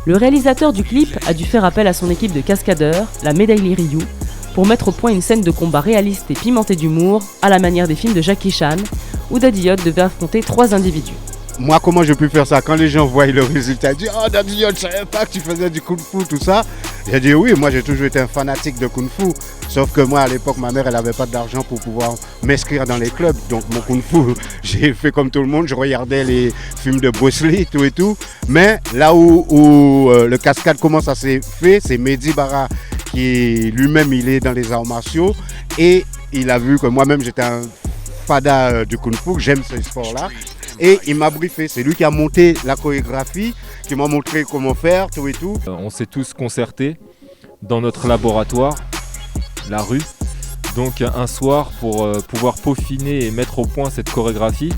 Le réalisateur du clip a dû faire appel à son équipe de cascadeurs, la Medaille Ryu, pour mettre au point une scène de combat réaliste et pimentée d'humour, à la manière des films de Jackie Chan, où Daddy Yacht devait affronter 3 individus. Moi, comment je peux faire ça? Quand les gens voient le résultat, ils disent « Oh, Daddy Yacht, je ne savais pas que tu faisais du kung-fu, tout ça. » J'ai dit « Oui, moi j'ai toujours été un fanatique de kung-fu. » Sauf que moi, à l'époque, ma mère, elle n'avait pas d'argent pour pouvoir m'inscrire dans les clubs. Donc mon kung-fu, j'ai fait comme tout le monde. Je regardais les films de Bruce Lee, tout et tout. Mais là où le cascade commence à se faire, c'est Mehdi Bara qui lui-même, il est dans les arts martiaux. Et il a vu que moi-même, j'étais un fada du kung-fu, j'aime ce sport-là. Et il m'a briefé, c'est lui qui a monté la chorégraphie, qui m'a montré comment faire, tout et tout. On s'est tous concertés dans notre laboratoire, la rue. Donc un soir pour pouvoir peaufiner et mettre au point cette chorégraphie.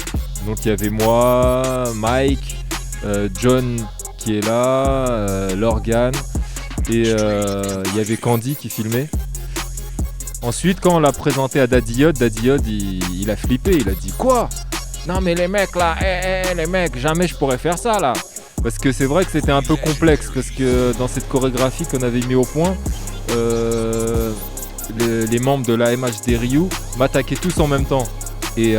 Donc il y avait moi, Mike, John qui est là, Lorgan et il y avait Candy qui filmait. Ensuite quand on l'a présenté à Daddy Yacht, il a flippé, il a dit quoi ? Non mais les mecs là, les mecs, jamais je pourrais faire ça là. Parce que c'est vrai que c'était un peu complexe, parce que dans cette chorégraphie qu'on avait mis au point, les membres de l'AMHD Ryu m'attaquaient tous en même temps. Et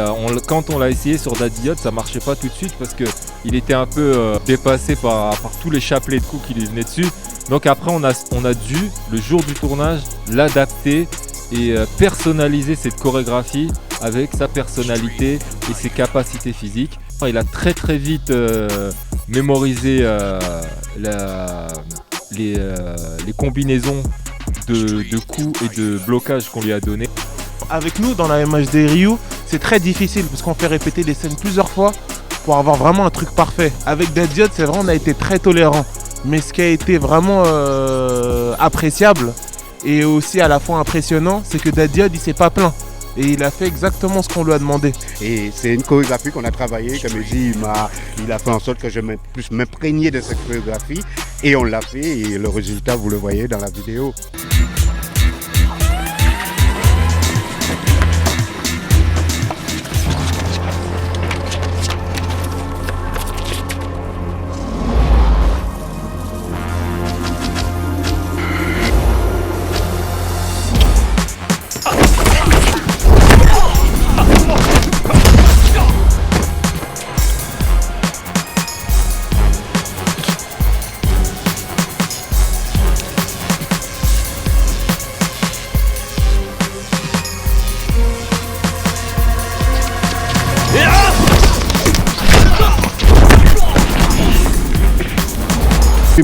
quand on l'a essayé sur Daddy Yacht, ça marchait pas tout de suite parce qu'il était un peu dépassé par tous les chapelets de coups qui lui venaient dessus. Donc après on a dû, le jour du tournage, l'adapter et personnaliser cette chorégraphie avec sa personnalité et ses capacités physiques. Il a très très vite mémorisé les combinaisons de coups et de blocages qu'on lui a donnés. Avec nous dans la MHD Ryu, c'est très difficile parce qu'on fait répéter des scènes plusieurs fois pour avoir vraiment un truc parfait. Avec Daddy Yacht, c'est vrai, on a été très tolérant. Mais ce qui a été vraiment appréciable et aussi à la fois impressionnant, c'est que Daddy Yacht, il s'est pas plaint. Et il a fait exactement ce qu'on lui a demandé. Et c'est une chorégraphie qu'on a travaillée, comme je dis, il a fait en sorte que je puisse m'imprégner de cette chorégraphie. Et on l'a fait et le résultat, vous le voyez dans la vidéo.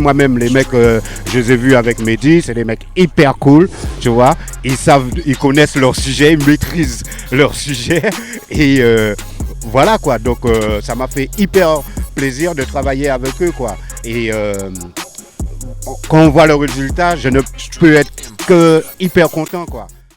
Moi-même, les mecs, je les ai vus avec Mehdi, c'est des mecs hyper cool, tu vois. Ils connaissent leur sujet, ils maîtrisent leur sujet. Et voilà quoi, donc ça m'a fait hyper plaisir de travailler avec eux quoi. Et quand on voit le résultat, je ne peux être que hyper content quoi.